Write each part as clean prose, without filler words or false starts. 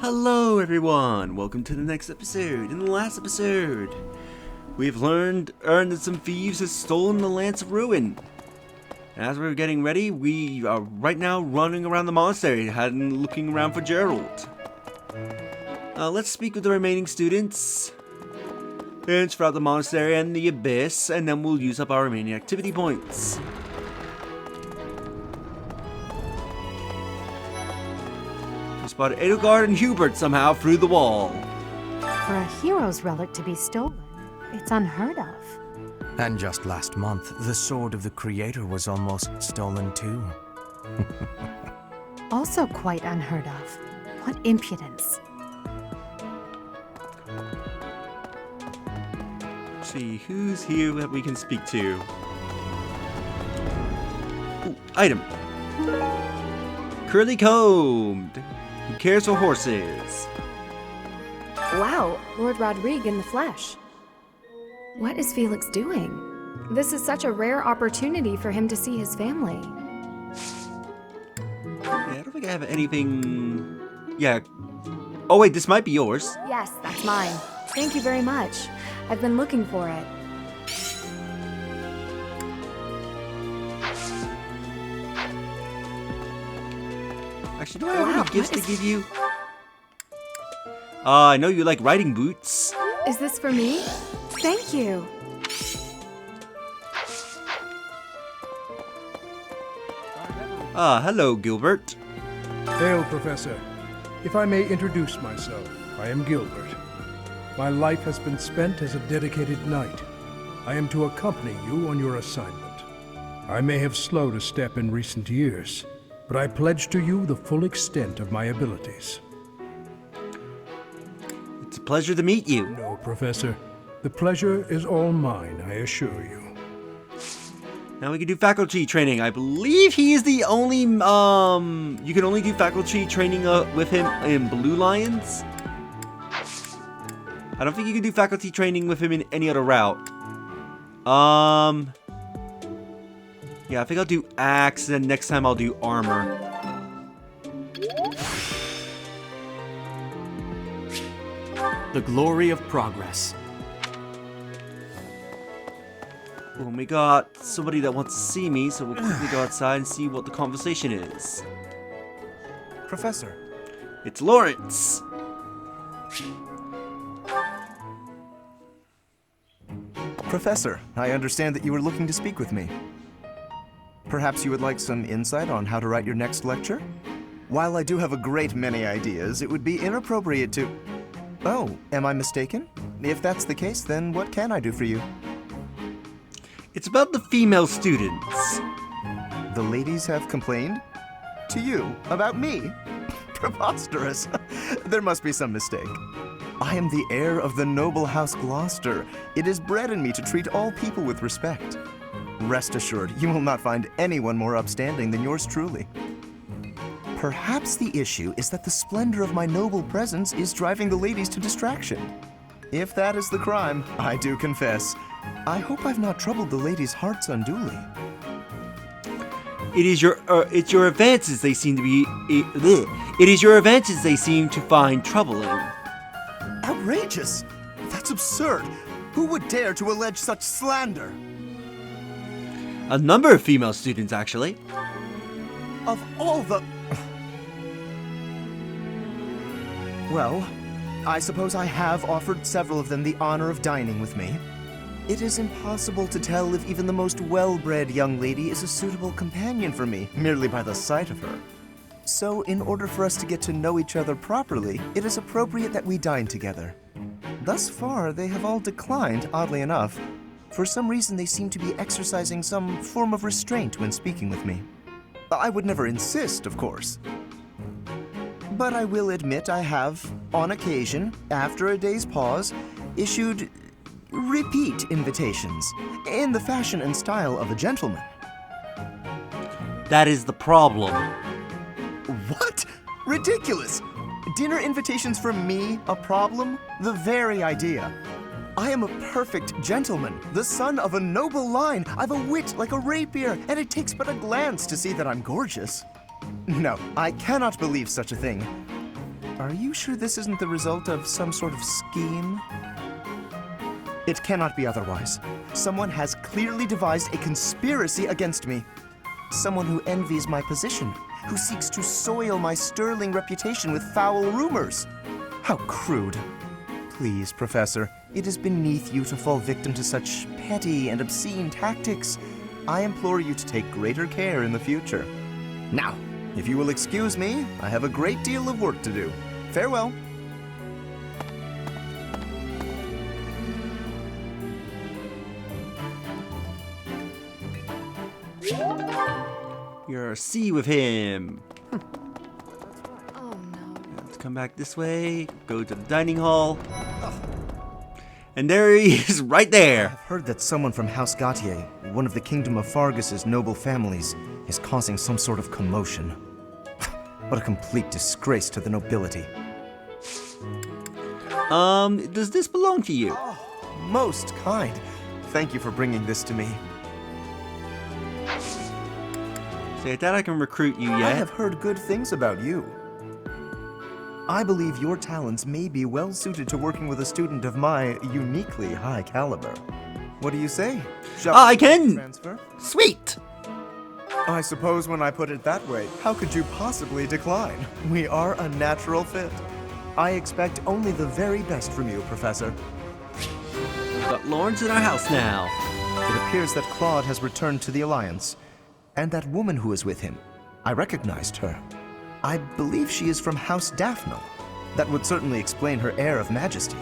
Hello everyone! Welcome to the next episode. In the last episode, we've earned that some thieves have stolen the Lance of Ruin. As we're getting ready, we are right now running around the monastery, looking around for Gerald. Let's speak with the remaining students, throughout the monastery and the abyss, and then we'll use up our remaining activity points. We spotted Edelgard and Hubert somehow through the wall. For a hero's relic to be stolen, it's unheard of. And just last month, the sword of the Creator was almost stolen too. Also quite unheard of. What impudence. Let's see, who's here that we can speak to? Ooh, item. Curly combed. Who cares for horses? Wow, Lord Rodrigue in the flesh. What is Felix doing? This is such a rare opportunity for him to see his family. Yeah, I don't think I have anything... Yeah. Oh wait, this might be yours. Yes, that's mine. Thank you very much. I've been looking for it. Actually, do I have any gifts to give you? I know you like riding boots. Is this for me? Thank you. Hello, Gilbert. Hail, Professor. If I may introduce myself, I am Gilbert. My life has been spent as a dedicated knight. I am to accompany you on your assignment. I may have slowed a step in recent years, but I pledge to you the full extent of my abilities. It's a pleasure to meet you. No, Professor. The pleasure is all mine, I assure you. Now we can do faculty training. I believe he is the only, you can only do faculty training with him in Blue Lions. I don't think you can do faculty training with him in any other route. Yeah, I think I'll do axe, and then next time I'll do armor. The glory of progress. Well, we got somebody that wants to see me, so we'll quickly go outside and see what the conversation is. Professor. It's Lawrence. Professor, I understand that you were looking to speak with me. Perhaps you would like some insight on how to write your next lecture? While I do have a great many ideas, it would be inappropriate to... Oh, am I mistaken? If that's the case, then what can I do for you? It's about the female students. The ladies have complained? To you? About me? Preposterous. There must be some mistake. I am the heir of the noble House Gloucester. It is bred in me to treat all people with respect. Rest assured, you will not find anyone more upstanding than yours truly. Perhaps the issue is that the splendor of my noble presence is driving the ladies to distraction. If that is the crime, I do confess. I hope I've not troubled the ladies' hearts unduly. It's your advances they seem to be. It is your advances they seem to find troubling. Outrageous! That's absurd! Who would dare to allege such slander? A number of female students, actually. Of all the... Well, I suppose I have offered several of them the honor of dining with me. It is impossible to tell if even the most well-bred young lady is a suitable companion for me, merely by the sight of her. So, in order for us to get to know each other properly, it is appropriate that we dine together. Thus far, they have all declined, oddly enough. For some reason, they seem to be exercising some form of restraint when speaking with me. I would never insist, of course. But I will admit I have, on occasion, after a day's pause, issued repeat invitations, in the fashion and style of a gentleman. That is the problem. What? Ridiculous! Dinner invitations from me a problem? The very idea. I am a perfect gentleman, the son of a noble line. I've a wit like a rapier, and it takes but a glance to see that I'm gorgeous. No, I cannot believe such a thing. Are you sure this isn't the result of some sort of scheme? It cannot be otherwise. Someone has clearly devised a conspiracy against me. Someone who envies my position, who seeks to soil my sterling reputation with foul rumors. How crude. Please, Professor, it is beneath you to fall victim to such petty and obscene tactics. I implore you to take greater care in the future. Now, if you will excuse me, I have a great deal of work to do. Farewell. You're a C with him. Oh no. Let's come back this way, go to the dining hall. And there he is, right there. I've heard that someone from House Garatea, one of the Kingdom of Fargus's noble families, is causing some sort of commotion. What a complete disgrace to the nobility. Does this belong to you? Most kind. Thank you for bringing this to me. Say, I doubt I can recruit you I yet. have heard good things about you. I believe your talents may be well suited to working with a student of my uniquely high caliber. What do you say? Shall I can! transfer? Sweet! I suppose when I put it that way, how could you possibly decline? We are a natural fit. I expect only the very best from you, Professor. We've got Lawrence in our house now. It appears that Claude has returned to the Alliance. And that woman who is with him, I recognized her. I believe she is from House Daphne. That would certainly explain her air of majesty.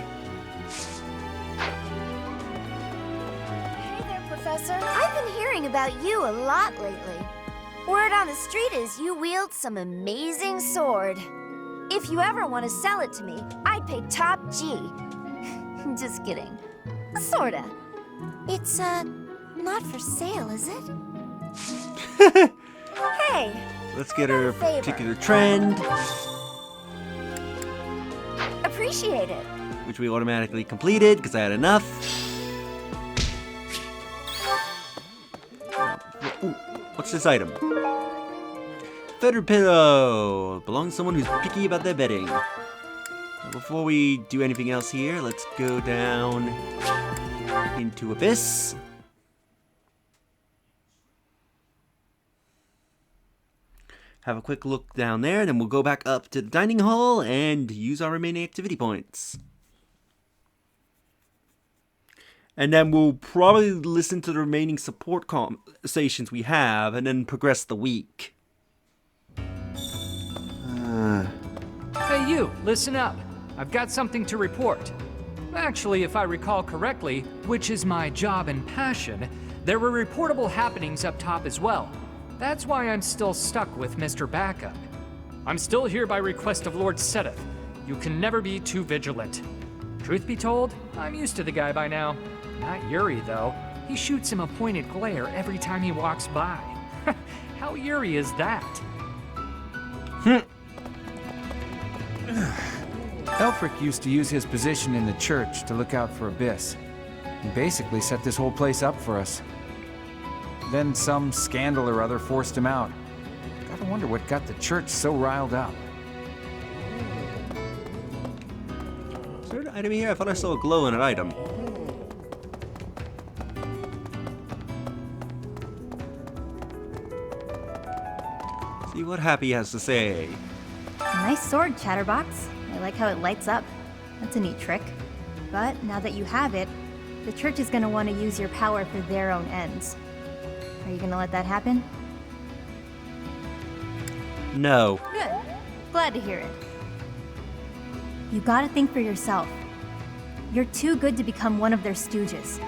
Hey there, Professor. I've been hearing about you a lot lately. Word on the street is you wield some amazing sword. If you ever want to sell it to me, I'd pay top G. Just kidding. Sorta. It's, not for sale, is it? Hey! Let's get her a particular trend, Appreciate it. which we automatically completed because I had enough. Ooh, what's this item? Feathered pillow. Belongs to someone who's picky about their bedding. Now, before we do anything else here, let's go down into Abyss. Have a quick look down there, and then we'll go back up to the dining hall and use our remaining activity points. And then we'll probably listen to the remaining support conversations we have, and then progress the week. Hey you, listen up. I've got something to report. Actually, if I recall correctly, which is my job and passion, there were reportable happenings up top as well. That's why I'm still stuck with Mr. Backup. I'm still here by request of Lord Sedith. You can never be too vigilant. Truth be told, I'm used to the guy by now. Not Yuri, though. He shoots him a pointed glare every time he walks by. How Yuri is that? Elfric used to use his position in the church to look out for Abyss. He basically set this whole place up for us. Then some scandal or other forced him out. Gotta wonder what got the church so riled up. Is there an item here? I thought I saw a glow in an item. See what Happy has to say. Nice sword, Chatterbox. I like how it lights up. That's a neat trick. But now that you have it, the church is gonna want to use your power for their own ends. Are you gonna let that happen? No. Good. Glad to hear it. You gotta think for yourself. You're too good to become one of their stooges.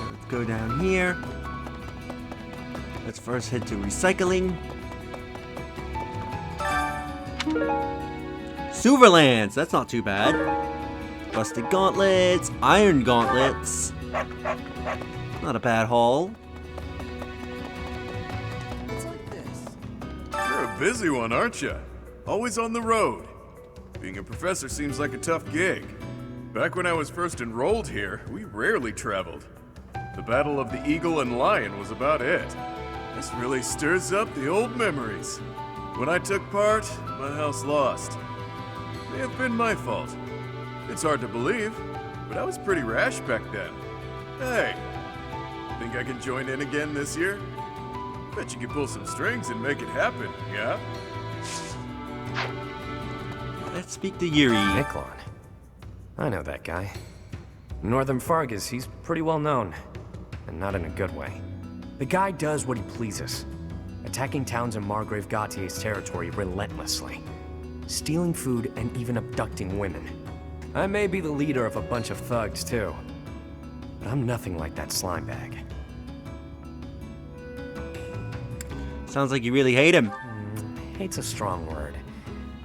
Let's go down here. Let's first head to recycling. Silverlands, that's not too bad. Rusted gauntlets, iron gauntlets. Not a bad haul. You're a busy one, aren't you? Always on the road. Being a professor seems like a tough gig. Back when I was first enrolled here, we rarely traveled. The Battle of the Eagle and Lion was about it. This really stirs up the old memories. When I took part, my house lost. May have been my fault. It's hard to believe, but I was pretty rash back then. Hey, think I can join in again this year? Bet you can pull some strings and make it happen, yeah? Let's speak to Yuri. Miklon. I know that guy. In Northern Fargus, he's pretty well known. And not in a good way. The guy does what he pleases. Attacking towns in Margrave Gautier's territory relentlessly. Stealing food and even abducting women. I may be the leader of a bunch of thugs, too. But I'm nothing like that slime bag. Sounds like you really hate him. Hate's a strong word.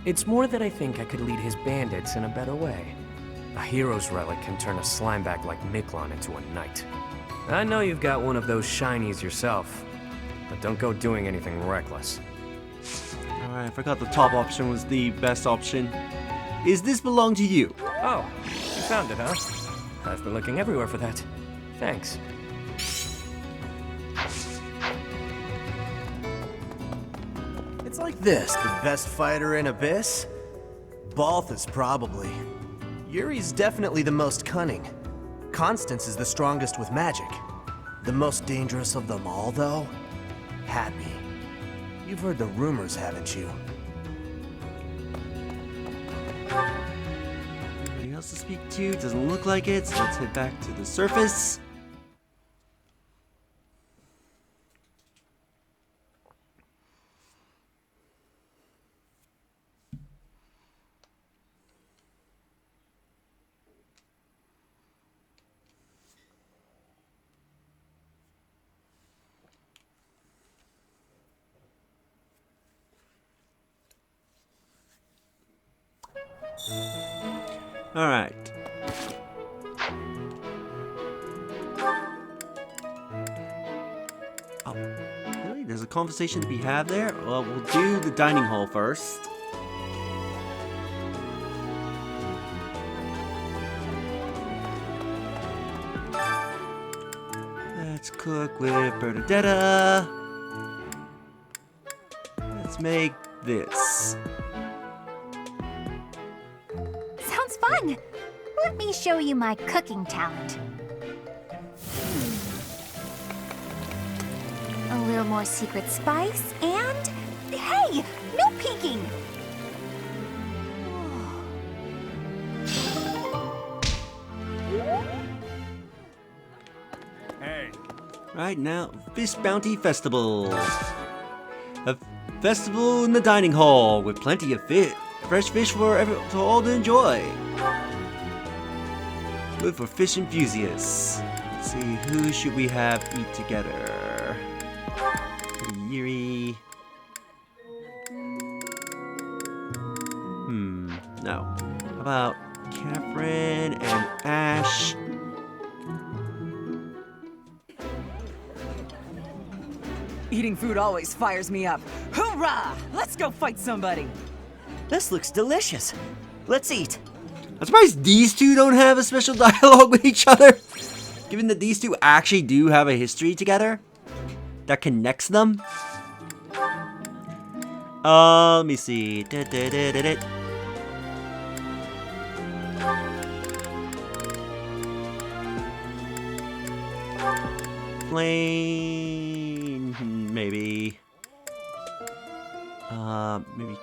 It's more that I think I could lead his bandits in a better way. A hero's relic can turn a slimebag like Miklon into a knight. I know you've got one of those shinies yourself, but don't go doing anything reckless. Alright, I forgot the top option was the best option. Is this belong to you? Oh, you found it, huh? I've been looking everywhere for that. Thanks. It's like this. The best fighter in Abyss? Balthus, probably. Yuri's definitely the most cunning. Constance is the strongest with magic. The most dangerous of them all, though? Happy. You've heard the rumors, haven't you? Anything else to speak to? Doesn't look like it, so let's head back to the surface. All right. Oh, really? There's a conversation to be had there? Well, we'll do the dining hall first. Let's cook with Bernadetta. Let's make this. Sounds fun! Let me show you my cooking talent. A little more secret spice, and... Hey! No peeking! Hey. Right now, Fish Bounty Festival. A festival in the dining hall with plenty of fresh fish for all to enjoy. Good for fish enthusiasts. Let's see, who should we have eat together? Yuri. No. How about Catherine and Ash? Eating food always fires me up. Hoorah! Let's go fight somebody! This looks delicious. Let's eat. I'm surprised these two don't have a special dialogue with each other. Given that these two actually do have a history together that connects them. Let me see. Plain, maybe. Maybe.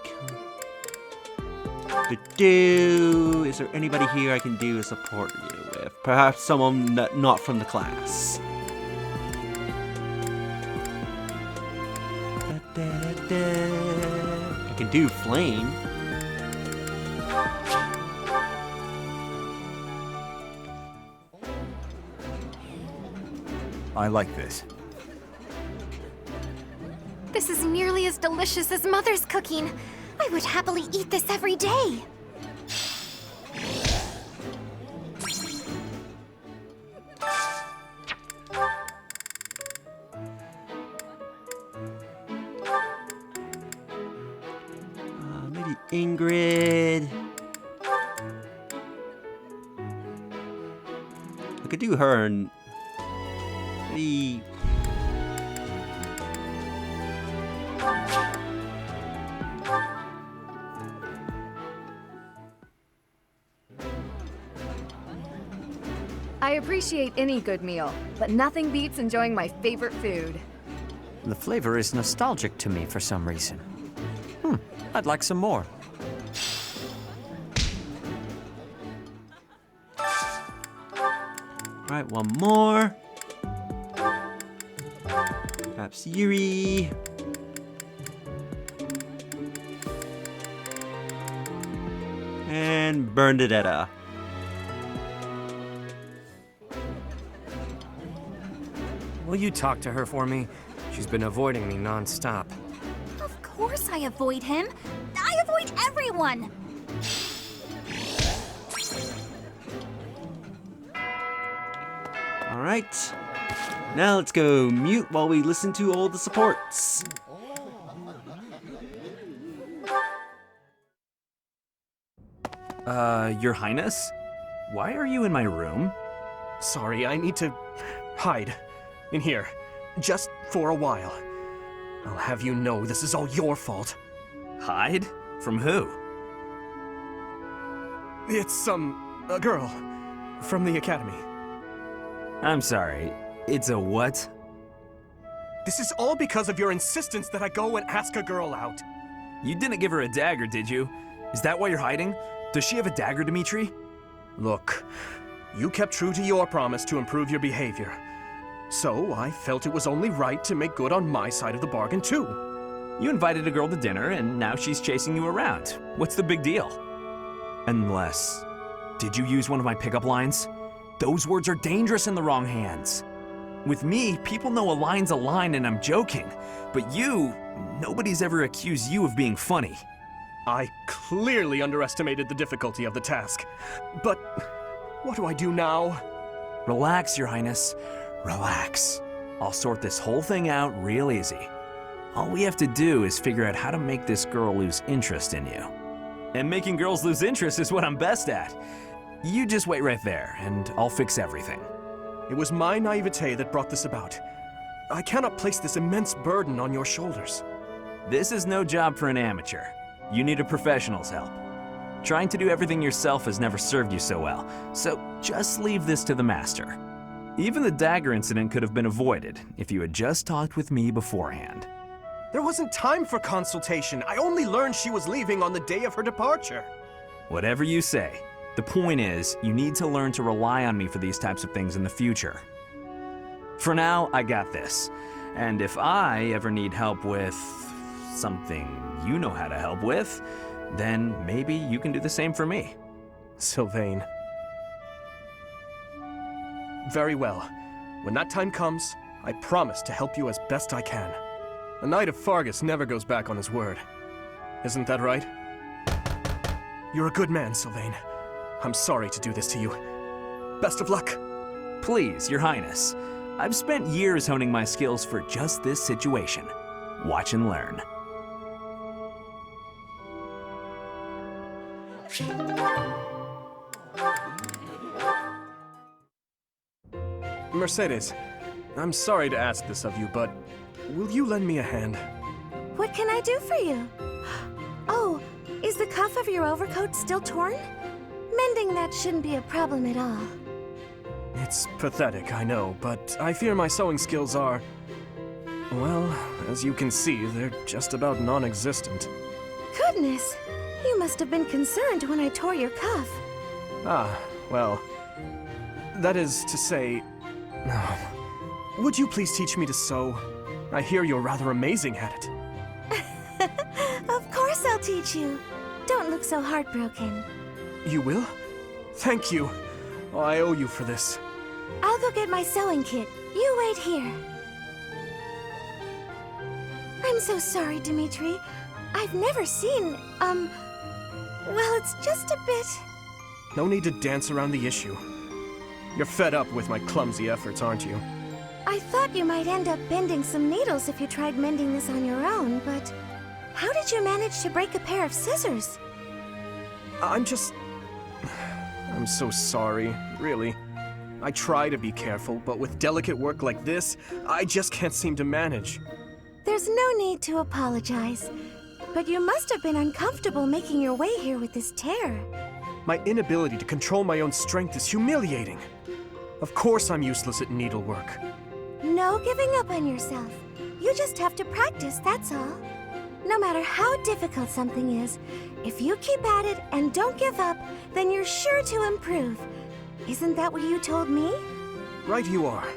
Is there anybody here I can do a support you with? Perhaps someone not from the class. I can do flame. I like this. This is nearly as delicious as Mother's cooking. I would happily eat this every day. Maybe Ingrid. I could do her and maybe I appreciate any good meal, but nothing beats enjoying my favorite food. The flavor is nostalgic to me for some reason. I'd like some more. Alright, one more. Perhaps Yuri. And Bernadetta. Will you talk to her for me? She's been avoiding me non-stop. Of course I avoid him. I avoid everyone. Alright. Now let's go mute while we listen to all the supports. Your Highness? Why are you in my room? Sorry, I need to hide in here, just for a while. I'll have you know this is all your fault. Hide? From who? It's a girl from the academy. I'm sorry, it's a what? This is all because of your insistence that I go and ask a girl out. You didn't give her a dagger, did you? Is that why you're hiding? Does she have a dagger, Dimitri? Look, you kept true to your promise to improve your behavior. So I felt it was only right to make good on my side of the bargain, too. You invited a girl to dinner, and now she's chasing you around. What's the big deal? Unless... Did you use one of my pickup lines? Those words are dangerous in the wrong hands. With me, people know a line's a line and I'm joking. But you, nobody's ever accused you of being funny. I clearly underestimated the difficulty of the task. But what do I do now? Relax, Your Highness. Relax. I'll sort this whole thing out real easy. All we have to do is figure out how to make this girl lose interest in you. And making girls lose interest is what I'm best at. You just wait right there, and I'll fix everything. It was my naivete that brought this about. I cannot place this immense burden on your shoulders. This is no job for an amateur. You need a professional's help. Trying to do everything yourself has never served you so well, so just leave this to the master. Even the dagger incident could have been avoided if you had just talked with me beforehand. There wasn't time for consultation. I only learned she was leaving on the day of her departure. Whatever you say. The point is, you need to learn to rely on me for these types of things in the future. For now, I got this. And if I ever need help with something you know how to help with, then maybe you can do the same for me. Sylvain. Very well. When that time comes, I promise to help you as best I can. A Knight of Fargus never goes back on his word. Isn't that right? You're a good man, Sylvain. I'm sorry to do this to you. Best of luck. Please, Your Highness. I've spent years honing my skills for just this situation. Watch and learn. Mercedes, I'm sorry to ask this of you, but will you lend me a hand? What can I do for you? Oh, is the cuff of your overcoat still torn? Mending that shouldn't be a problem at all. It's pathetic, I know, but I fear my sewing skills are... well, as you can see, they're just about non-existent. Goodness, you must have been concerned when I tore your cuff. Ah, well... that is to say... would you please teach me to sew? I hear you're rather amazing at it. Of course I'll teach you. Don't look so heartbroken. You will? Thank you. Oh, I owe you for this. I'll go get my sewing kit. You wait here. I'm so sorry, Dimitri. I've never seen, well, it's just a bit... No need to dance around the issue. You're fed up with my clumsy efforts, aren't you? I thought you might end up bending some needles if you tried mending this on your own, but... how did you manage to break a pair of scissors? I'm so sorry, really. I try to be careful, but with delicate work like this, I just can't seem to manage. There's no need to apologize, but you must have been uncomfortable making your way here with this tear. My inability to control my own strength is humiliating. Of course I'm useless at needlework. No giving up on yourself. You just have to practice, that's all. No matter how difficult something is, if you keep at it and don't give up, then you're sure to improve. Isn't that what you told me? Right you are.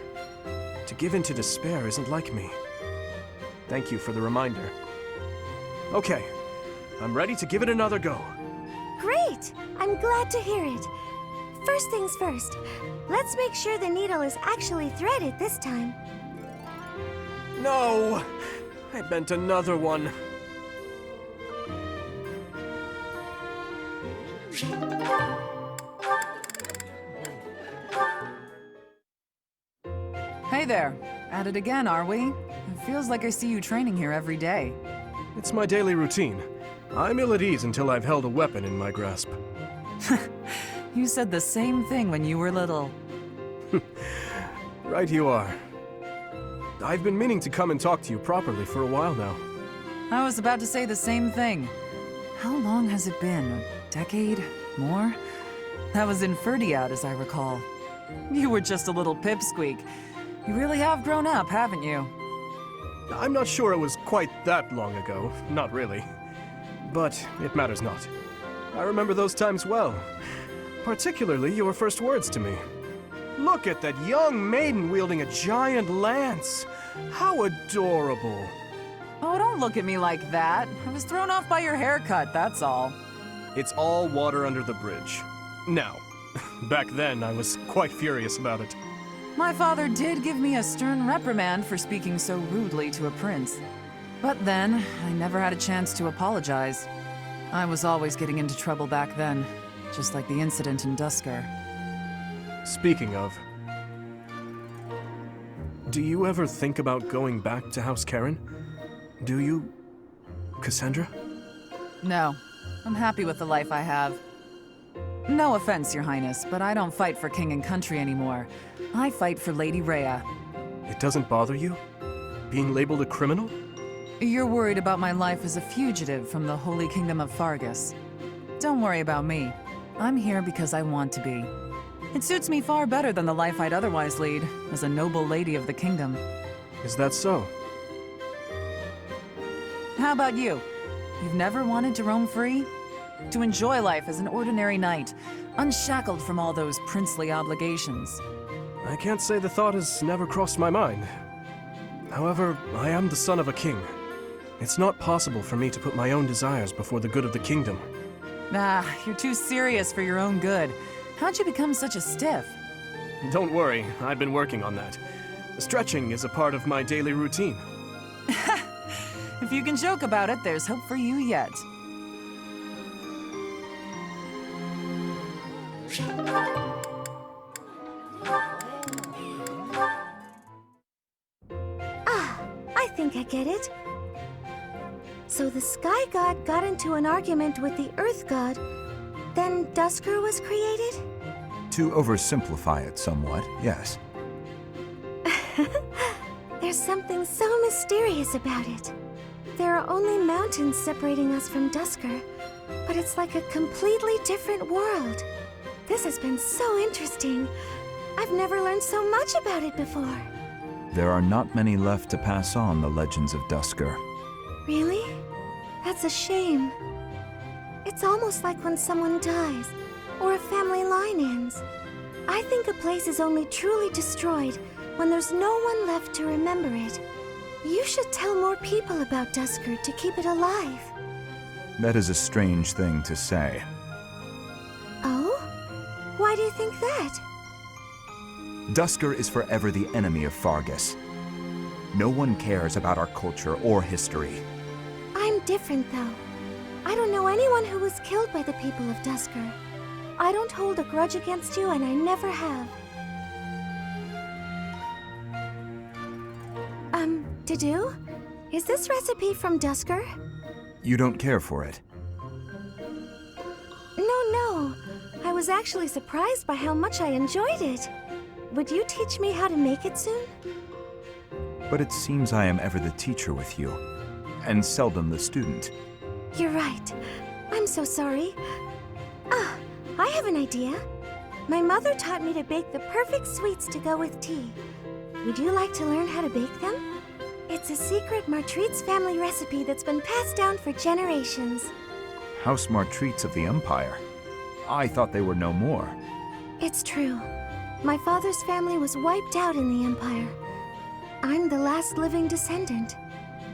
To give in to despair isn't like me. Thank you for the reminder. Okay, I'm ready to give it another go. Great! I'm glad to hear it. First things first, let's make sure the needle is actually threaded this time. No! I bent another one. Hey there. At it again, are we? It feels like I see you training here every day. It's my daily routine. I'm ill at ease until I've held a weapon in my grasp. You said the same thing when you were little. Right you are. I've been meaning to come and talk to you properly for a while now. I was about to say the same thing. How long has it been? A decade? More? That was in Ferdiad, as I recall. You were just a little pipsqueak. You really have grown up, haven't you? I'm not sure it was quite that long ago. Not really. But it matters not. I remember those times well. Particularly your first words to me. Look at that young maiden wielding a giant lance. How adorable. Oh, don't look at me like that. I was thrown off by your haircut, that's all. It's all water under the bridge. Now, back then I was quite furious about it. My father did give me a stern reprimand for speaking so rudely to a prince. But then, I never had a chance to apologize. I was always getting into trouble back then, just like the incident in Dusker. Speaking of, do you ever think about going back to House Karen? Do you, Cassandra? No, I'm happy with the life I have. No offense, Your Highness, but I don't fight for king and country anymore. I fight for Lady Rhea. It doesn't bother you? Being labeled a criminal? You're worried about my life as a fugitive from the Holy Kingdom of Fargus. Don't worry about me. I'm here because I want to be. It suits me far better than the life I'd otherwise lead, as a noble lady of the kingdom. Is that so? How about you? You've never wanted to roam free? To enjoy life as an ordinary knight, unshackled from all those princely obligations. I can't say the thought has never crossed my mind. However, I am the son of a king. It's not possible for me to put my own desires before the good of the kingdom. Ah, you're too serious for your own good. How'd you become such a stiff? Don't worry, I've been working on that. Stretching is a part of my daily routine. If you can joke about it, there's hope for you yet. I think I get it. So the Sky God got into an argument with the Earth God, then Dusker was created? To oversimplify it somewhat, yes. There's something so mysterious about it. There are only mountains separating us from Dusker, but it's like a completely different world. This has been so interesting. I've never learned so much about it before. There are not many left to pass on the legends of Dusker. Really? That's a shame. It's almost like when someone dies, or a family line ends. I think a place is only truly destroyed when there's no one left to remember it. You should tell more people about Dusker to keep it alive. That is a strange thing to say. Oh? Why do you think that? Dusker is forever the enemy of Fargus. No one cares about our culture or history. I'm different, though. I don't know anyone who was killed by the people of Dusker. I don't hold a grudge against you, and I never have. Didu? Is this recipe from Dusker? You don't care for it? No. I was actually surprised by how much I enjoyed it. Would you teach me how to make it soon? But it seems I am ever the teacher with you, and seldom the student. You're right. I'm so sorry. I have an idea. My mother taught me to bake the perfect sweets to go with tea. Would you like to learn how to bake them? It's a secret Martritz family recipe that's been passed down for generations. House Martritz of the Empire. I thought they were no more. It's true. My father's family was wiped out in the Empire. I'm the last living descendant.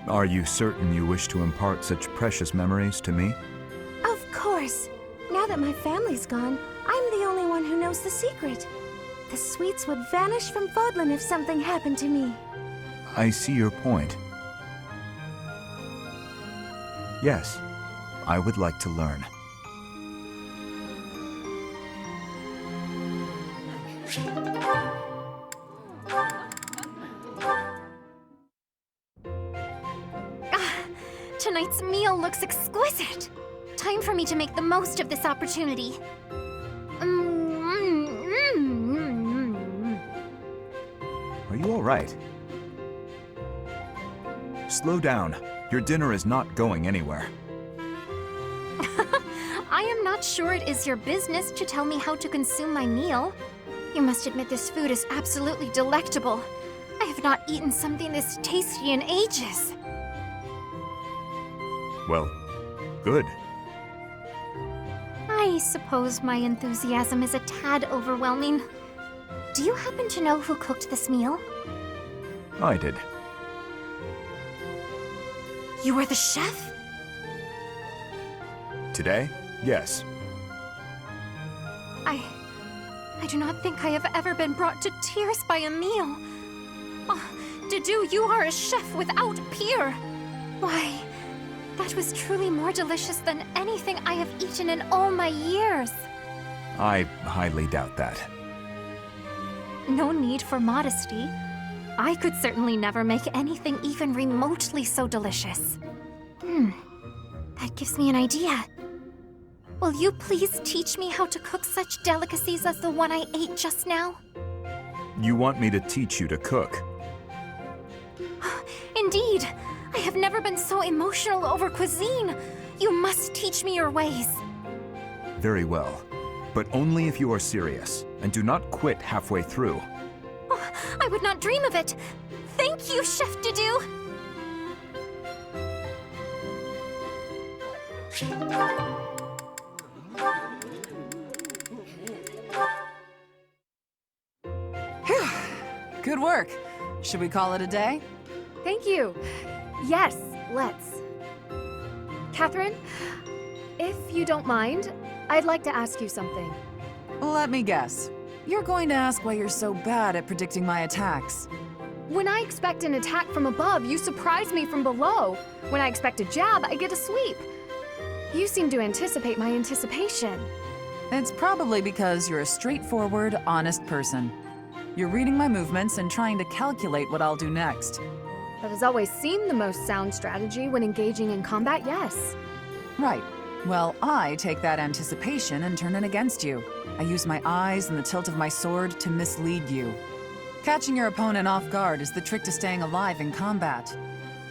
Are you certain you wish to impart such precious memories to me? Of course. Now that my family's gone, I'm the only one who knows the secret. The sweets would vanish from Fodlan if something happened to me. I see your point. Yes, I would like to learn. Tonight's meal looks exquisite. Time for me to make the most of this opportunity. Are you all right? Slow down. Your dinner is not going anywhere. I am not sure it is your business to tell me how to consume my meal. You must admit this food is absolutely delectable. I have not eaten something this tasty in ages. Well, good. I suppose my enthusiasm is a tad overwhelming. Do you happen to know who cooked this meal? I did. You were the chef? Today? Yes. I do not think I have ever been brought to tears by a meal. Oh, Dedu, you are a chef without peer. Why, that was truly more delicious than anything I have eaten in all my years. I highly doubt that. No need for modesty. I could certainly never make anything even remotely so delicious. That gives me an idea. Will you please teach me how to cook such delicacies as the one I ate just now? You want me to teach you to cook? Indeed. I have never been so emotional over cuisine. You must teach me your ways. Very well. But only if you are serious, and do not quit halfway through. Oh, I would not dream of it. Thank you, Chef Dedu. Good work. Should we call it a day? Thank you. Yes, let's. Catherine, if you don't mind, I'd like to ask you something. Let me guess. You're going to ask why you're so bad at predicting my attacks. When I expect an attack from above, you surprise me from below. When I expect a jab, I get a sweep. You seem to anticipate my anticipation. It's probably because you're a straightforward, honest person. You're reading my movements and trying to calculate what I'll do next. That has always seemed the most sound strategy when engaging in combat, yes. Right. Well, I take that anticipation and turn it against you. I use my eyes and the tilt of my sword to mislead you. Catching your opponent off guard is the trick to staying alive in combat.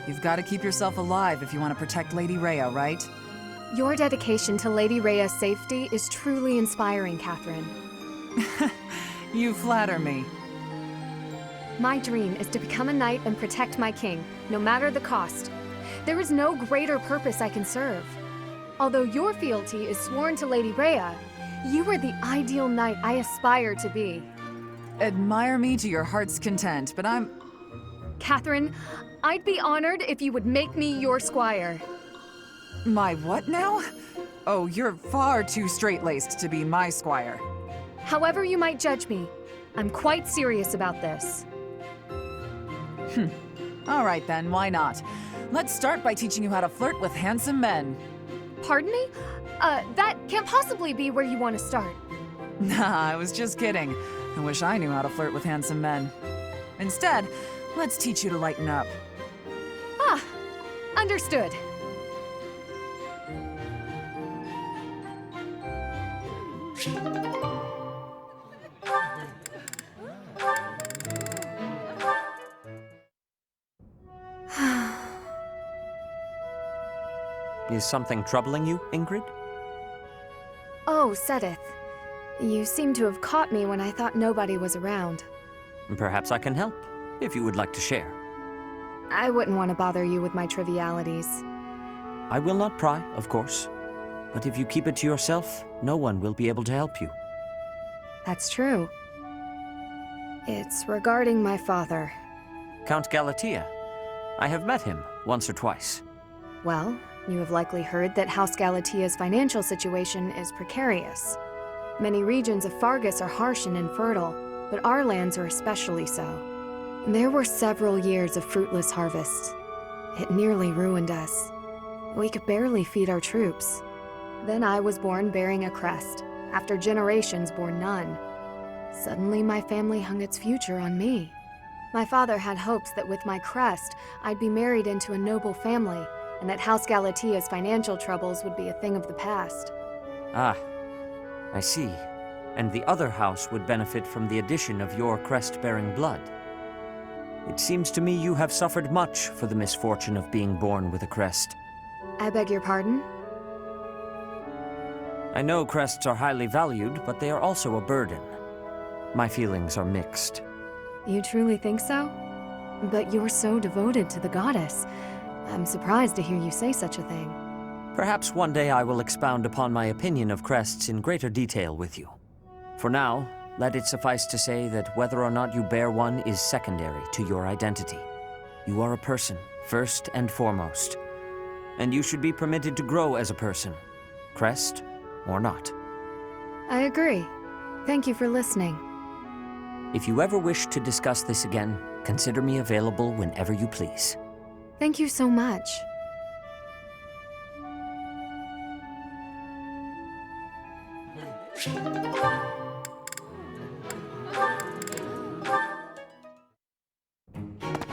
You've got to keep yourself alive if you want to protect Lady Rhea, right? Your dedication to Lady Rhea's safety is truly inspiring, Catherine. You flatter me. My dream is to become a knight and protect my king, no matter the cost. There is no greater purpose I can serve. Although your fealty is sworn to Lady Rhea, you are the ideal knight I aspire to be. Admire me to your heart's content, but I'm... Catherine, I'd be honored if you would make me your squire. My what now? Oh, you're far too straight-laced to be my squire. However you might judge me, I'm quite serious about this. All right then, why not? Let's start by teaching you how to flirt with handsome men. Pardon me? That can't possibly be where you want to start. Nah, I was just kidding. I wish I knew how to flirt with handsome men. Instead, let's teach you to lighten up. Ah, understood. Is something troubling you, Ingrid? Oh, Sedith. You seem to have caught me when I thought nobody was around. Perhaps I can help, if you would like to share. I wouldn't want to bother you with my trivialities. I will not pry, of course. But if you keep it to yourself, no one will be able to help you. That's true. It's regarding my father. Count Galatea. I have met him once or twice. Well, you have likely heard that House Galatea's financial situation is precarious. Many regions of Fargus are harsh and infertile, but our lands are especially so. There were several years of fruitless harvests. It nearly ruined us. We could barely feed our troops. Then I was born bearing a crest, after generations bore none. Suddenly my family hung its future on me. My father had hopes that with my crest, I'd be married into a noble family, and that House Galatea's financial troubles would be a thing of the past. Ah, I see. And the other house would benefit from the addition of your crest-bearing blood. It seems to me you have suffered much for the misfortune of being born with a crest. I beg your pardon? I know crests are highly valued, but they are also a burden. My feelings are mixed. You truly think so? But you're so devoted to the goddess. I'm surprised to hear you say such a thing. Perhaps one day I will expound upon my opinion of crests in greater detail with you. For now, let it suffice to say that whether or not you bear one is secondary to your identity. You are a person, first and foremost. And you should be permitted to grow as a person, crest or not. I agree. Thank you for listening. If you ever wish to discuss this again, consider me available whenever you please. Thank you so much.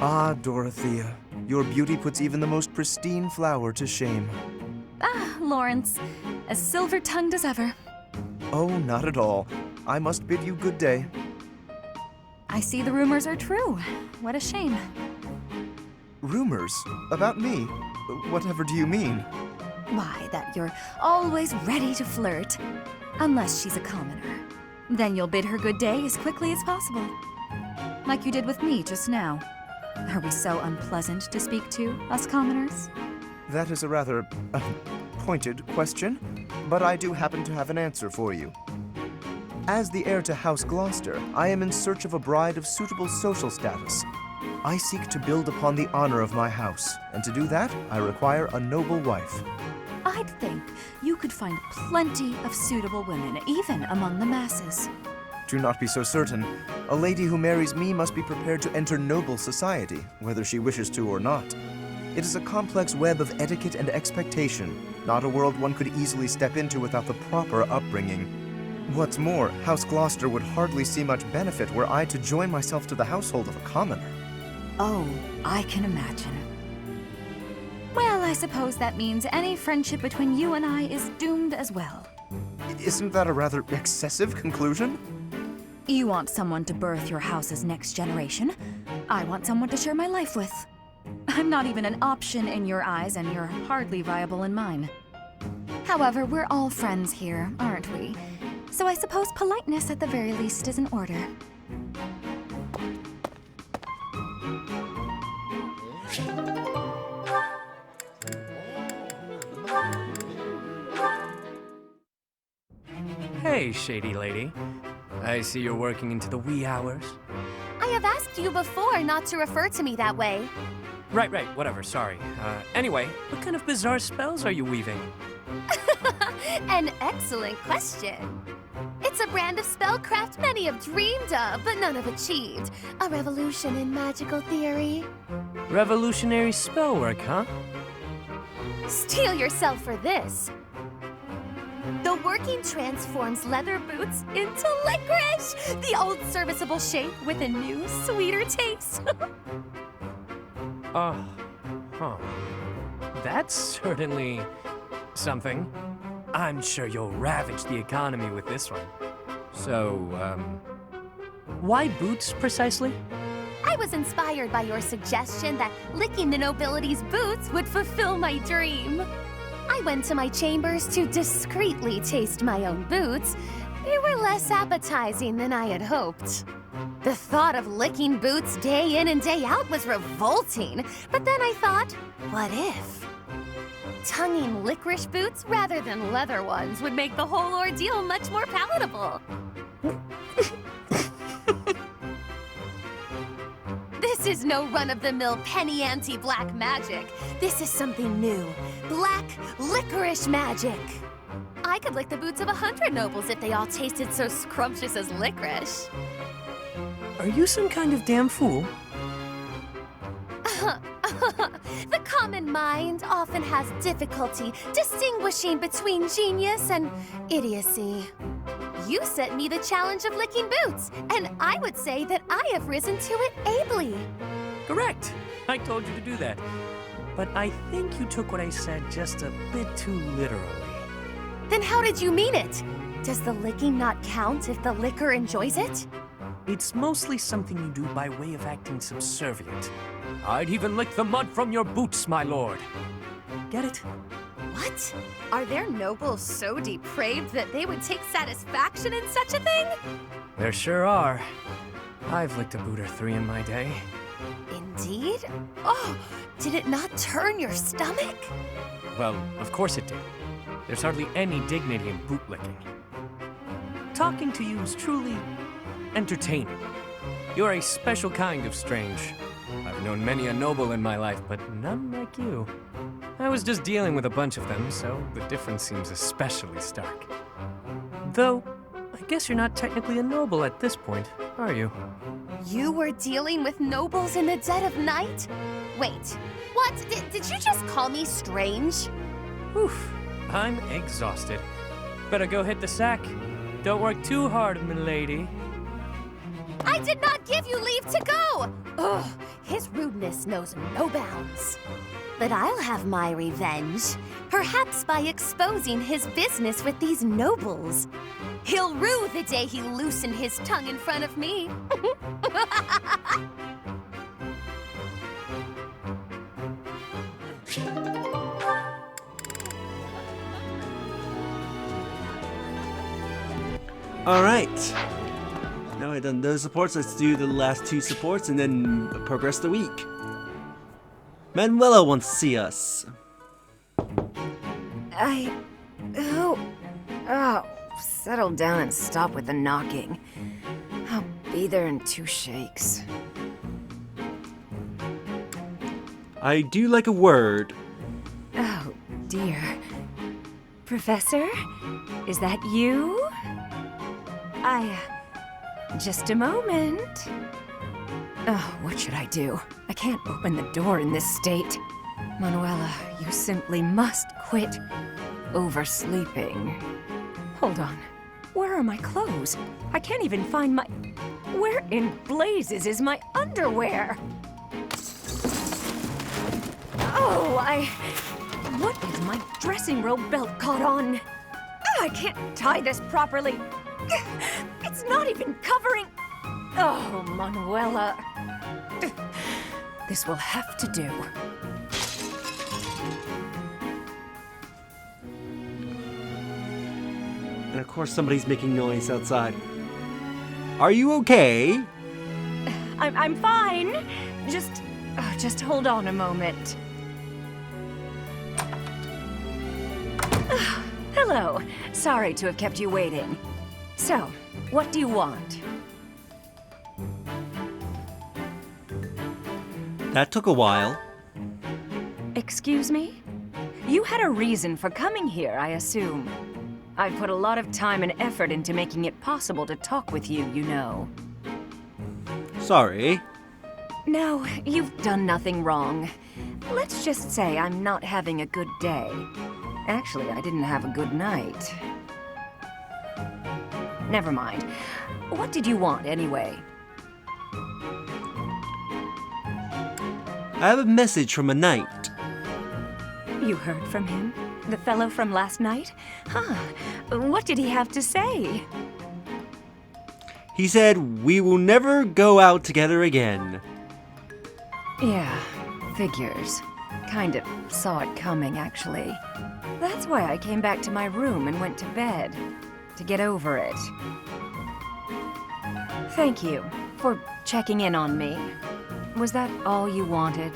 Ah, Dorothea, your beauty puts even the most pristine flower to shame. Ah, Lawrence, as silver-tongued as ever. Oh, not at all. I must bid you good day. I see the rumors are true. What a shame. Rumors? About me? Whatever do you mean? Why, that you're always ready to flirt. Unless she's a commoner. Then you'll bid her good day as quickly as possible. Like you did with me just now. Are we so unpleasant to speak to, us commoners? That is a rather pointed question, but I do happen to have an answer for you. As the heir to House Gloucester, I am in search of a bride of suitable social status. I seek to build upon the honor of my house, and to do that, I require a noble wife. I'd think you could find plenty of suitable women, even among the masses. Do not be so certain. A lady who marries me must be prepared to enter noble society, whether she wishes to or not. It is a complex web of etiquette and expectation, not a world one could easily step into without the proper upbringing. What's more, House Gloucester would hardly see much benefit were I to join myself to the household of a commoner. Oh, I can imagine. Well, I suppose that means any friendship between you and I is doomed as well. Isn't that a rather excessive conclusion? You want someone to birth your house's next generation. I want someone to share my life with. I'm not even an option in your eyes, and you're hardly viable in mine. However, we're all friends here, aren't we? So I suppose politeness at the very least is in order. Hey, shady lady. I see you're working into the wee hours. I have asked you before not to refer to me that way. Right, whatever, sorry. Anyway, what kind of bizarre spells are you weaving? An excellent question. It's a brand of spellcraft many have dreamed of, but none have achieved. A revolution in magical theory. Revolutionary spellwork, huh? Steel yourself for this. The working transforms leather boots into licorice! The old serviceable shape with a new, sweeter taste. Huh. That's certainly something. I'm sure you'll ravage the economy with this one. So, why boots precisely? I was inspired by your suggestion that licking the nobility's boots would fulfill my dream. I went to my chambers to discreetly taste my own boots, They were less appetizing than I had hoped. The thought of licking boots day in and day out was revolting, but then I thought, what if? Tonguing licorice boots rather than leather ones would make the whole ordeal much more palatable. This is no run-of-the-mill penny ante black magic. This is something new. Black licorice magic. I could lick the boots of 100 nobles if they all tasted so scrumptious as licorice. Are you some kind of damn fool? The common mind often has difficulty distinguishing between genius and idiocy. You set me the challenge of licking boots, and I would say that I have risen to it ably. Correct. I told you to do that. But I think you took what I said just a bit too literally. Then how did you mean it? Does the licking not count if the licker enjoys it? It's mostly something you do by way of acting subservient. I'd even lick the mud from your boots, my lord. Get it? What? Are there nobles so depraved that they would take satisfaction in such a thing? There sure are. I've licked a boot or 3 in my day. Indeed? Oh, did it not turn your stomach? Well, of course it did. There's hardly any dignity in boot licking. Talking to you is truly entertaining. You're a special kind of strange. I've known many a noble in my life, but none like you. I was just dealing with a bunch of them, so the difference seems especially stark. Though, I guess you're not technically a noble at this point, are you? You were dealing with nobles in the dead of night? Wait, what? Did you just call me strange? Oof, I'm exhausted. Better go hit the sack. Don't work too hard, milady. I did not give you leave to go! Ugh, his rudeness knows no bounds. But I'll have my revenge, perhaps by exposing his business with these nobles. He'll rue the day he loosened his tongue in front of me. All right. Now I've done those supports, let's do the last 2 supports and then progress the week. Manuela wants to see us. Oh, settle down and stop with the knocking. I'll be there in 2 shakes. I do like a word. Oh, dear. Professor? Is that you? Just a moment. Oh, what should I do? I can't open the door in this state. Manuela, you simply must quit oversleeping. Hold on. Where are my clothes? I can't even find my... Where in blazes is my underwear? Oh, What is my dressing robe belt caught on? I can't tie this properly. It's not even covering... Oh, Manuela. This will have to do. And of course somebody's making noise outside. Are you okay? I'm fine. Just hold on a moment. Hello. Sorry to have kept you waiting. So, what do you want? That took a while. Excuse me? You had a reason for coming here, I assume. I've put a lot of time and effort into making it possible to talk with you, you know. Sorry. No, you've done nothing wrong. Let's just say I'm not having a good day. Actually, I didn't have a good night. Never mind. What did you want, anyway? I have a message from a knight. You heard from him? The fellow from last night? Huh. What did he have to say? He said, we will never go out together again. Yeah, figures. Kind of saw it coming, actually. That's why I came back to my room and went to bed. to get over it. Thank you for checking in on me. Was that all you wanted?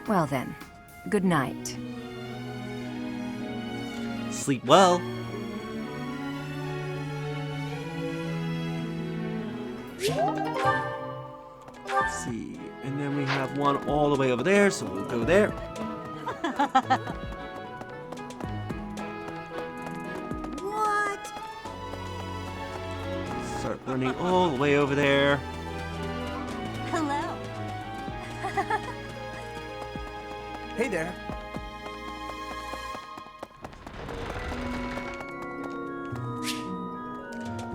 Well then, good night. Sleep well. Let's see. And then we have one all the way over there, so we'll go there. What? Start running all the way over there. Hello. Hey there.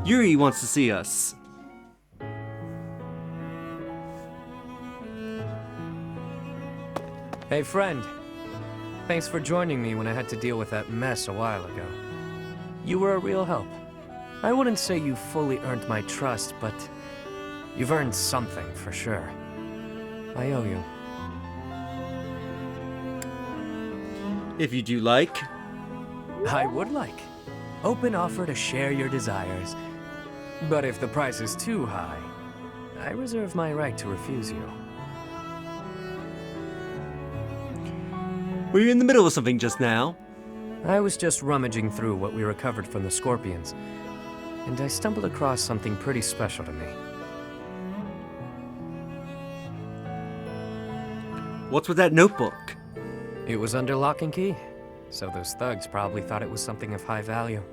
Yuri wants to see us. Hey, friend. Thanks for joining me when I had to deal with that mess a while ago. You were a real help. I wouldn't say you fully earned my trust, but you've earned something for sure. I owe you. If you do like. I would like. Open offer to share your desires. But if the price is too high, I reserve my right to refuse you. Were you in the middle of something just now? I was just rummaging through what we recovered from the Scorpions, and I stumbled across something pretty special to me. What's with that notebook? It was under lock and key, so those thugs probably thought it was something of high value.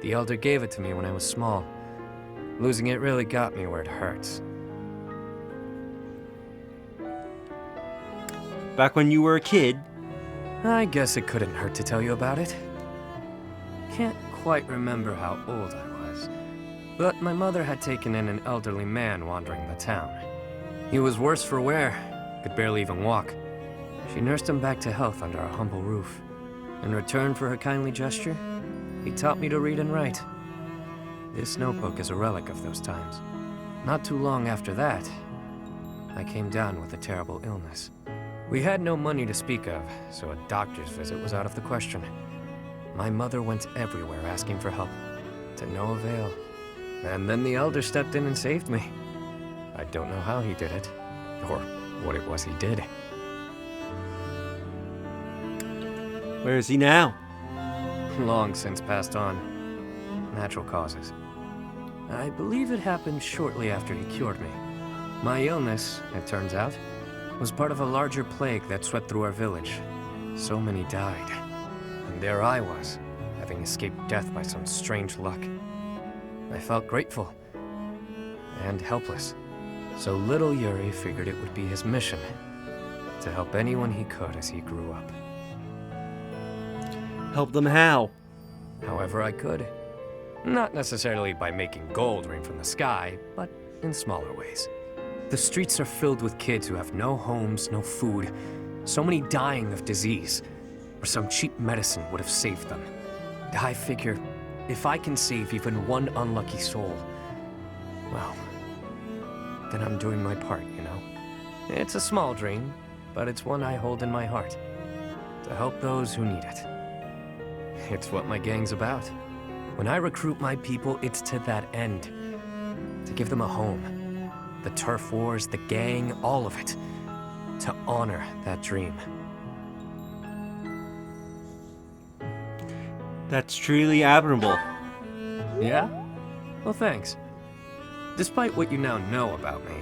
The Elder gave it to me when I was small. Losing it really got me where it hurts. Back when you were a kid? I guess it couldn't hurt to tell you about it. Can't quite remember how old I was, but my mother had taken in an elderly man wandering the town. He was worse for wear, could barely even walk. She nursed him back to health under our humble roof. In return for her kindly gesture, he taught me to read and write. This notebook is a relic of those times. Not too long after that, I came down with a terrible illness. We had no money to speak of, so a doctor's visit was out of the question. My mother went everywhere asking for help, to no avail. And then the Elder stepped in and saved me. I don't know how he did it, or what it was he did. Where is he now? Long since passed on. Natural causes. I believe it happened shortly after he cured me. My illness, it turns out, was part of a larger plague that swept through our village. So many died. And there I was, having escaped death by some strange luck. I felt grateful. And helpless. So little Yuri figured it would be his mission to help anyone he could as he grew up. Help them how? However I could. Not necessarily by making gold rain from the sky, but in smaller ways. The streets are filled with kids who have no homes, no food, so many dying of disease, or some cheap medicine would have saved them. I figure, if I can save even one unlucky soul, well, then I'm doing my part, you know? It's a small dream, but it's one I hold in my heart. To help those who need it. It's what my gang's about. When I recruit my people, it's to that end. To give them a home. The turf wars, the gang, all of it. To honor that dream. That's truly admirable. Yeah? Well, thanks. Despite what you now know about me,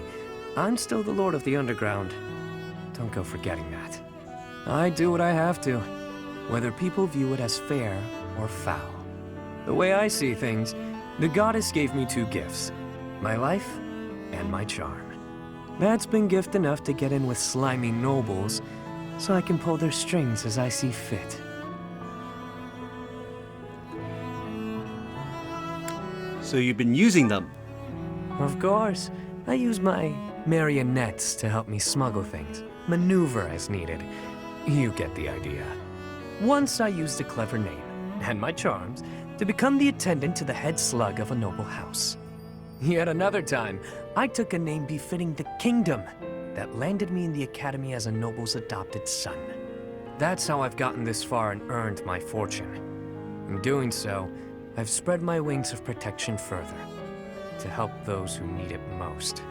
I'm still the Lord of the Underground. Don't go forgetting that. I do what I have to, whether people view it as fair or foul. The way I see things, the goddess gave me two gifts. My life and my charm. That's been gift enough to get in with slimy nobles, so I can pull their strings as I see fit. So you've been using them? Of course. I use my marionettes to help me smuggle things, maneuver as needed. You get the idea. Once I used a clever name, and my charms, to become the attendant to the head slug of a noble house. Yet another time, I took a name befitting the kingdom that landed me in the academy as a noble's adopted son. That's how I've gotten this far and earned my fortune. In doing so, I've spread my wings of protection further to help those who need it most.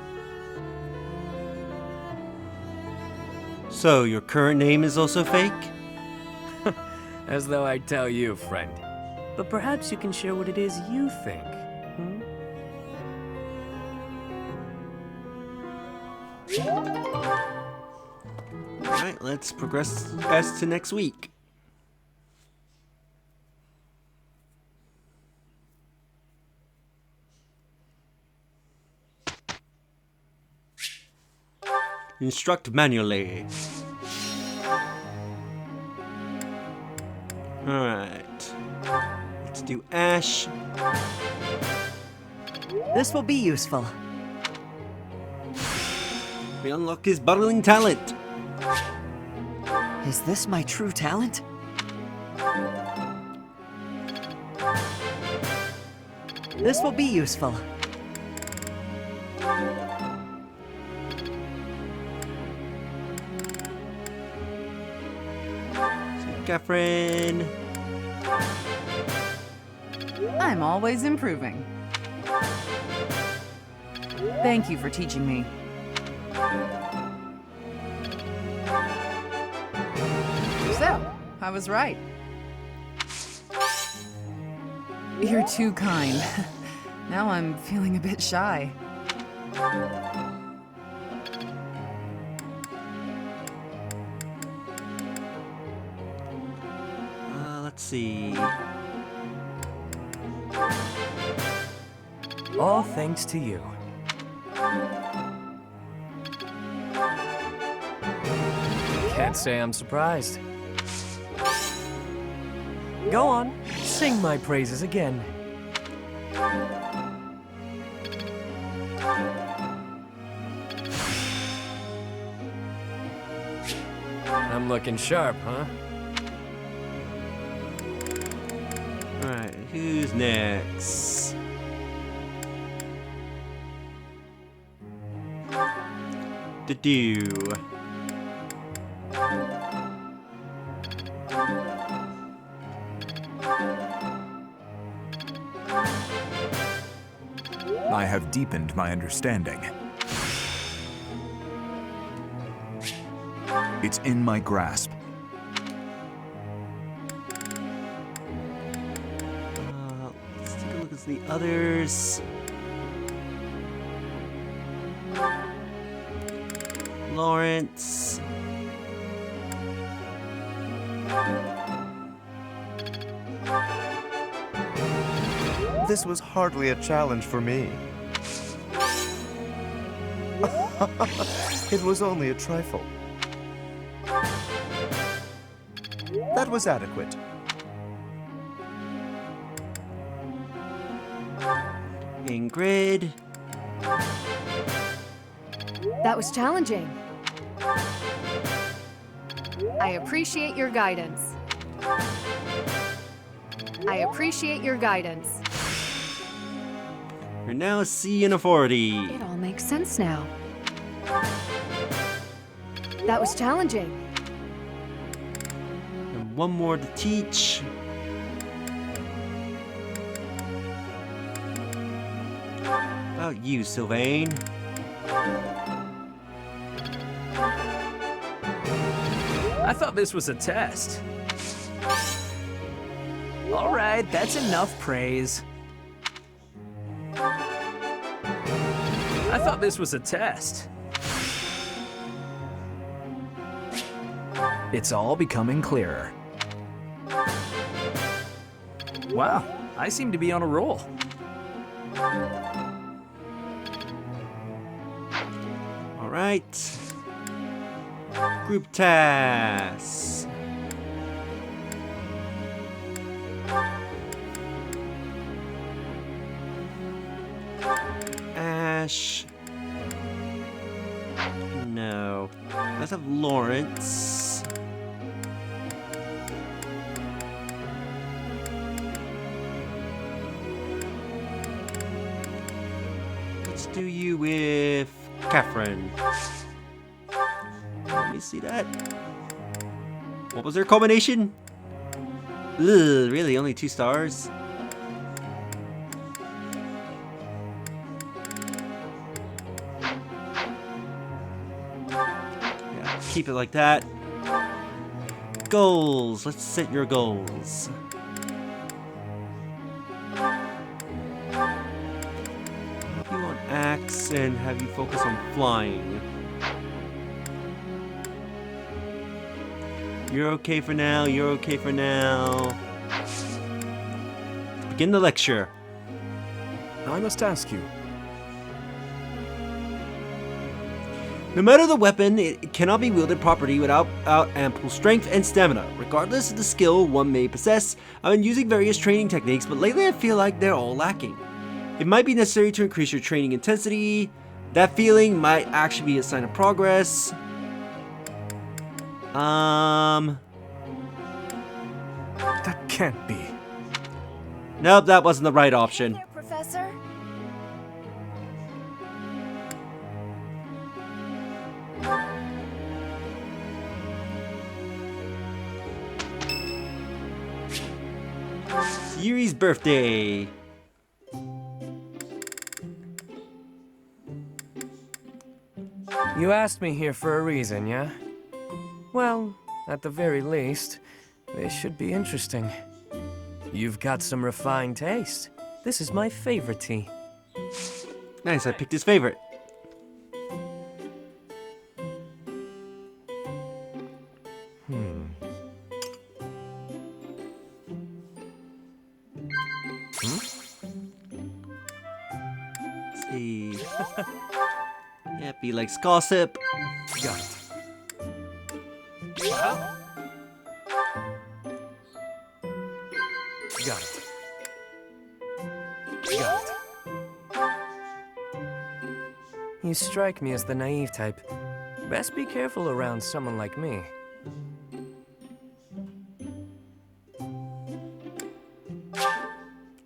So, your current name is also fake? As though I'd tell you, friend. But perhaps you can share what it is you think. Alright, let's progress as to next week. Instruct manually. Alright. Let's do Ash. This will be useful. We unlock his buttling talent. Is this my true talent? This will be useful. Catherine. I'm always improving. Thank you for teaching me. So, I was right. You're too kind. Now I'm feeling a bit shy. Let's see. All thanks to you. Can't say I'm surprised. Go on, sing my praises again. I'm looking sharp, huh? Alright, who's next? The do. I have deepened my understanding. It's in my grasp. Let's take a look at the others. Lawrence. This was hardly a challenge for me. It was only a trifle. That was adequate. Ingrid. That was challenging. I appreciate your guidance. I appreciate your guidance. You're now a C and a 40. It all makes sense now. That was challenging. And one more to teach. About you, Sylvain. I thought this was a test. All right, that's enough praise. I thought this was a test. It's all becoming clearer. Wow, I seem to be on a roll. All right. Group tasks. Ash. No. Let's have Lawrence. Let's do you with Catherine. Let me see that. What was their combination? Ugh, really? Only 2 stars? Keep it like that. Goals. Let's set your goals. You want axe and have you focus on flying. You're okay for now. You're okay for now. Begin the lecture. I must ask you. No matter the weapon, it cannot be wielded properly without ample strength and stamina. Regardless of the skill one may possess, I've been using various training techniques, but lately I feel like they're all lacking. It might be necessary to increase your training intensity. That feeling might actually be a sign of progress. That can't be. Nope, that wasn't the right option. Hey there, Professor. Yuri's birthday. You asked me here for a reason, yeah? Well, at the very least, this should be interesting. You've got some refined taste. This is my favorite tea. Nice, I picked his favorite. Let's see. Yeah, be like gossip. Got it. Got it. Got it. You strike me as the naive type. Best be careful around someone like me.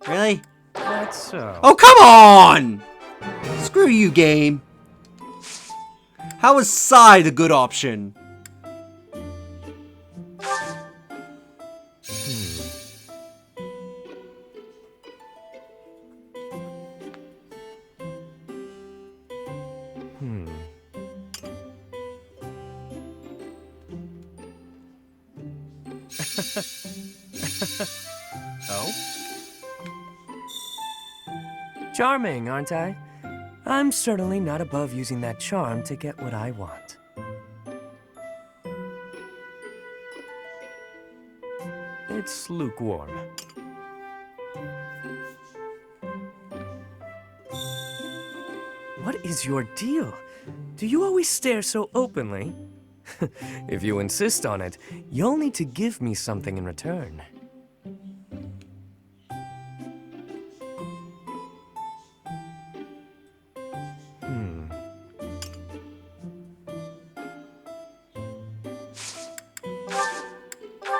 Really? That's so. Oh, come on! Screw you, game. How is Psy the good option? Oh? Charming, aren't I? I'm certainly not above using that charm to get what I want. It's lukewarm. What is your deal? Do you always stare so openly? If you insist on it, you'll need to give me something in return.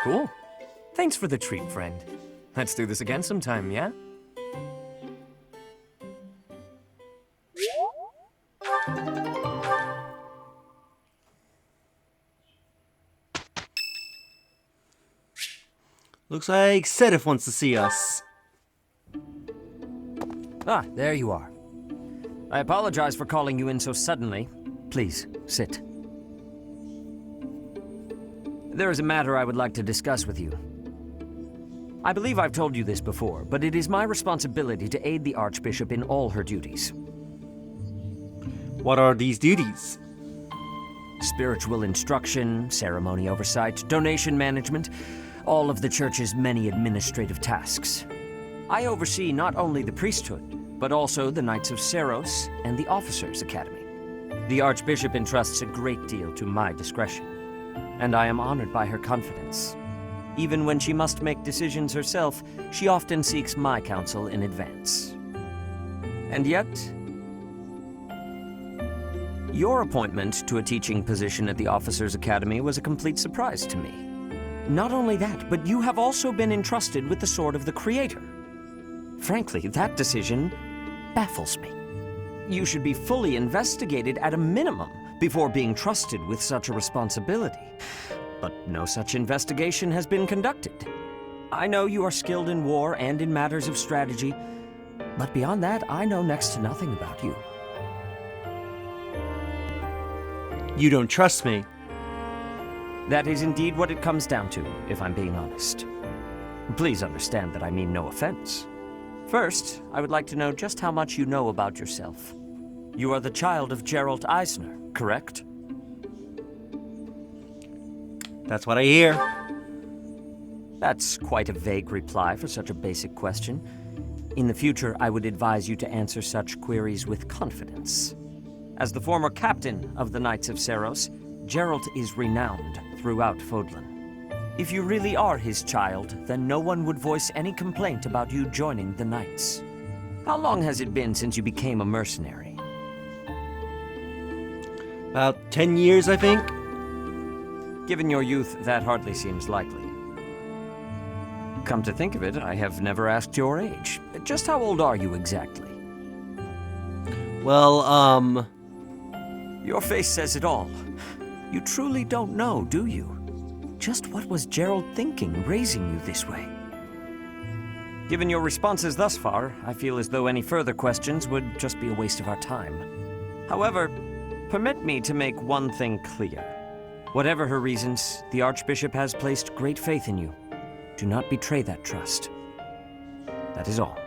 Cool. Thanks for the treat, friend. Let's do this again sometime, yeah? Looks like Sedif wants to see us. Ah, there you are. I apologize for calling you in so suddenly. Please, sit. There is a matter I would like to discuss with you. I believe I've told you this before, but it is my responsibility to aid the Archbishop in all her duties. What are these duties? Spiritual instruction, ceremony oversight, donation management, all of the Church's many administrative tasks. I oversee not only the priesthood, but also the Knights of Seros and the Officers' Academy. The Archbishop entrusts a great deal to my discretion, and I am honored by her confidence. Even when she must make decisions herself, she often seeks my counsel in advance. And yet, your appointment to a teaching position at the Officers' Academy was a complete surprise to me. Not only that, but you have also been entrusted with the Sword of the Creator. Frankly, that decision baffles me. You should be fully investigated at a minimum before being trusted with such a responsibility. But no such investigation has been conducted. I know you are skilled in war and in matters of strategy, but beyond that, I know next to nothing about you. You don't trust me. That is indeed what it comes down to, if I'm being honest. Please understand that I mean no offense. First, I would like to know just how much you know about yourself. You are the child of Gerald Eisner, correct? That's what I hear. That's quite a vague reply for such a basic question. In the future, I would advise you to answer such queries with confidence. As the former captain of the Knights of Seros, Gerald is renowned throughout Fodlan. If you really are his child, then no one would voice any complaint about you joining the Knights. How long has it been since you became a mercenary? About 10 years, I think. Given your youth, that hardly seems likely. Come to think of it, I have never asked your age. Just how old are you exactly? Well, Your face says it all. You truly don't know, do you? Just what was Gerald thinking, raising you this way? Given your responses thus far, I feel as though any further questions would just be a waste of our time. However, permit me to make one thing clear. Whatever her reasons, the Archbishop has placed great faith in you. Do not betray that trust. That is all.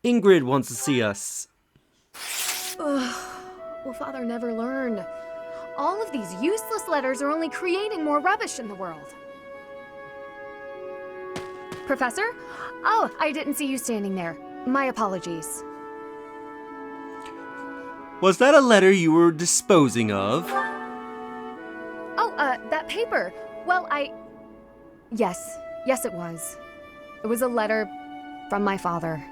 Ingrid wants to see us. Ugh. Will Father never learn? All of these useless letters are only creating more rubbish in the world. Professor? Oh, I didn't see you standing there. My apologies. Was that a letter you were disposing of? Oh, that paper. Well, Yes, it was. It was a letter from my father.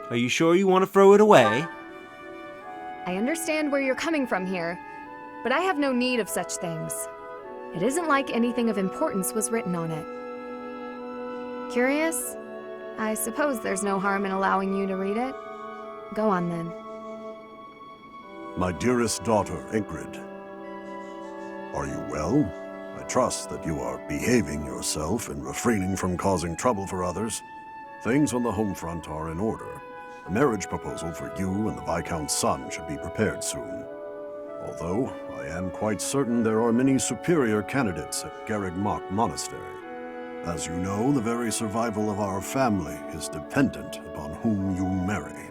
Are you sure you want to throw it away? I understand where you're coming from here, but I have no need of such things. It isn't like anything of importance was written on it. Curious? I suppose there's no harm in allowing you to read it. Go on then. My dearest daughter, Ingrid. Are you well? I trust that you are behaving yourself and refraining from causing trouble for others. Things on the home front are in order. A marriage proposal for you and the Viscount's son should be prepared soon. Although, I am quite certain there are many superior candidates at Garrigmock Monastery. As you know, the very survival of our family is dependent upon whom you marry.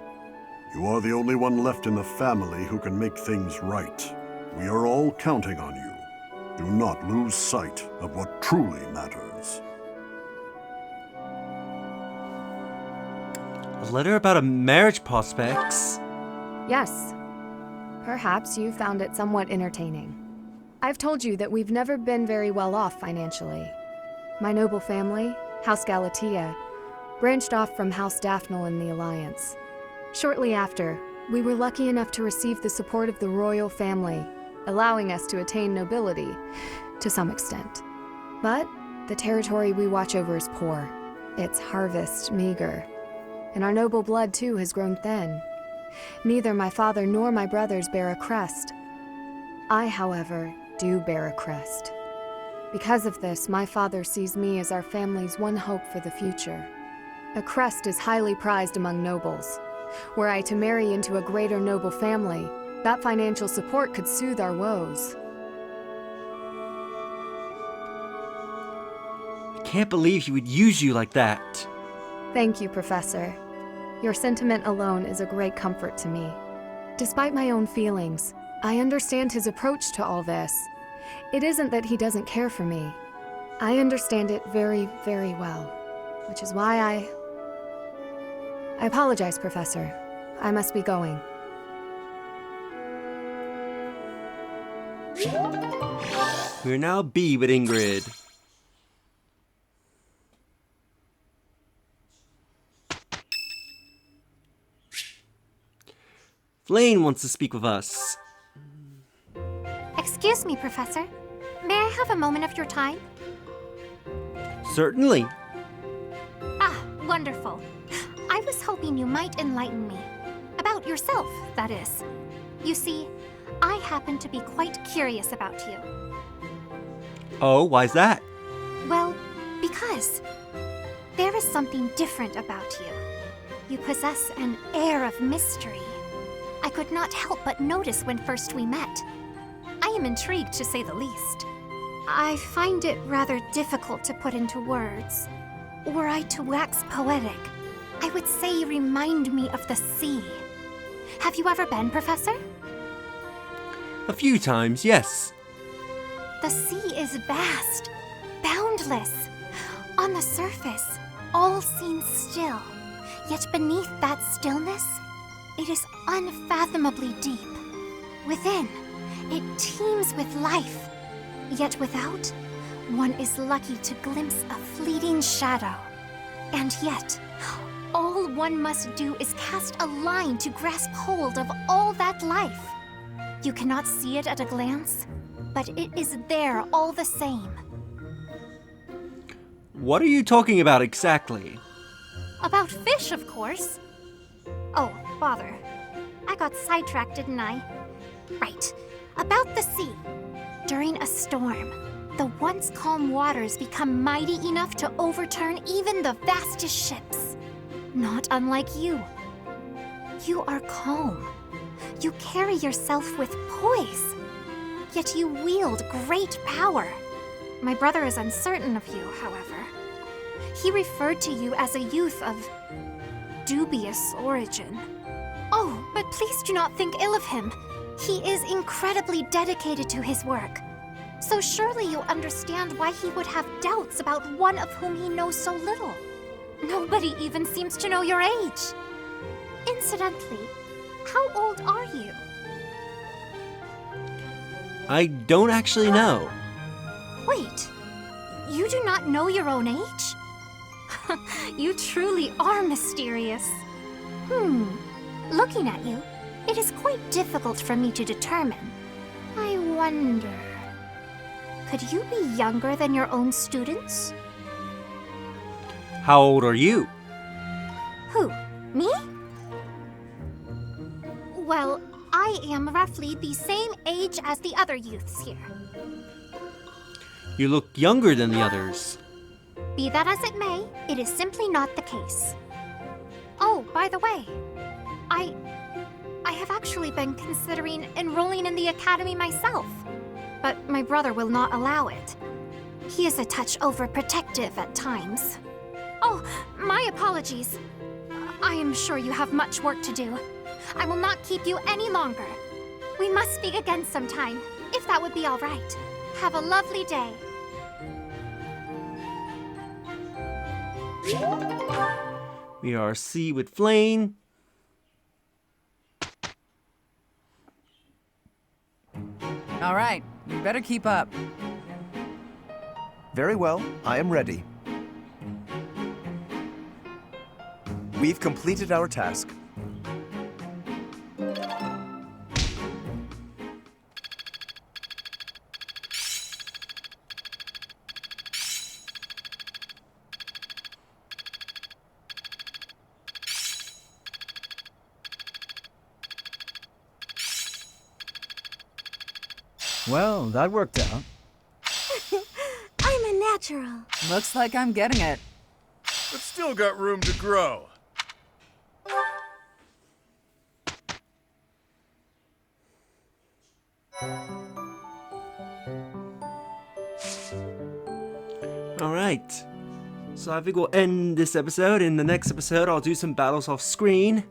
You are the only one left in the family who can make things right. We are all counting on you. Do not lose sight of what truly matters. A letter about a marriage prospects? Yes. Perhaps you found it somewhat entertaining. I've told you that we've never been very well off financially. My noble family, House Galatea, branched off from House Daphne in the Alliance. Shortly after, we were lucky enough to receive the support of the royal family, allowing us to attain nobility, to some extent. But the territory we watch over is poor, its harvest meager, and our noble blood too has grown thin. Neither my father nor my brothers bear a crest. I, however, do bear a crest. Because of this, my father sees me as our family's one hope for the future. A crest is highly prized among nobles. Were I to marry into a greater noble family, that financial support could soothe our woes. I can't believe he would use you like that. Thank you, Professor. Your sentiment alone is a great comfort to me. Despite my own feelings, I understand his approach to all this. It isn't that he doesn't care for me. I understand it very, very well, which is why I apologize, Professor. I must be going. We're now B with Ingrid. Flane wants to speak with us. Excuse me, Professor. May I have a moment of your time? Certainly. Ah, wonderful. I was hoping you might enlighten me. About yourself, that is. You see, I happen to be quite curious about you. Oh, why's that? Because there is something different about you. You possess an air of mystery. I could not help but notice when first we met. I am intrigued, to say the least. I find it rather difficult to put into words. Were I to wax poetic, I would say you remind me of the sea. Have you ever been, Professor? A few times, yes. The sea is vast, boundless. On the surface, all seems still. Yet beneath that stillness, it is unfathomably deep. Within, it teems with life. Yet without, one is lucky to glimpse a fleeting shadow. And yet, all one must do is cast a line to grasp hold of all that life. You cannot see it at a glance, but it is there all the same. What are you talking about exactly? About fish, of course. Oh, bother. I got sidetracked, didn't I? Right. About the sea. During a storm, the once calm waters become mighty enough to overturn even the vastest ships. Not unlike you. You are calm. You carry yourself with poise. Yet you wield great power. My brother is uncertain of you, however. He referred to you as a youth of dubious origin. Oh, but please do not think ill of him. He is incredibly dedicated to his work. So surely you understand why he would have doubts about one of whom he knows so little. Nobody even seems to know your age. Incidentally, how old are you? I don't actually know. Wait, you do not know your own age? You truly are mysterious. Looking at you, it is quite difficult for me to determine. I wonder... Could you be younger than your own students? How old are you? Who? Me? Well, I am roughly the same age as the other youths here. You look younger than the others. Be that as it may, it is simply not the case. Oh, by the way, I have actually been considering enrolling in the academy myself, but my brother will not allow it. He is a touch overprotective at times. Oh, my apologies. I am sure you have much work to do. I will not keep you any longer. We must speak again sometime, if that would be all right. Have a lovely day. We are C with Flame. All right, you better keep up. Very well, I am ready. We've completed our task. Well, that worked out. I'm a natural. Looks like I'm getting it. But still got room to grow. Alright. So I think we'll end this episode. In the next episode, I'll do some battles off screen.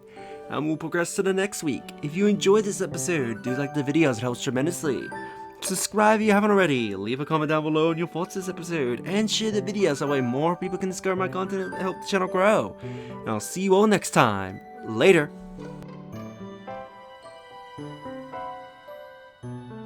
And we'll progress to the next week. If you enjoyed this episode, do like the videos, it helps tremendously. Subscribe if you haven't already, leave a comment down below on your thoughts this episode, and share the video so that way more people can discover my content and help the channel grow. And I'll see you all next time. Later!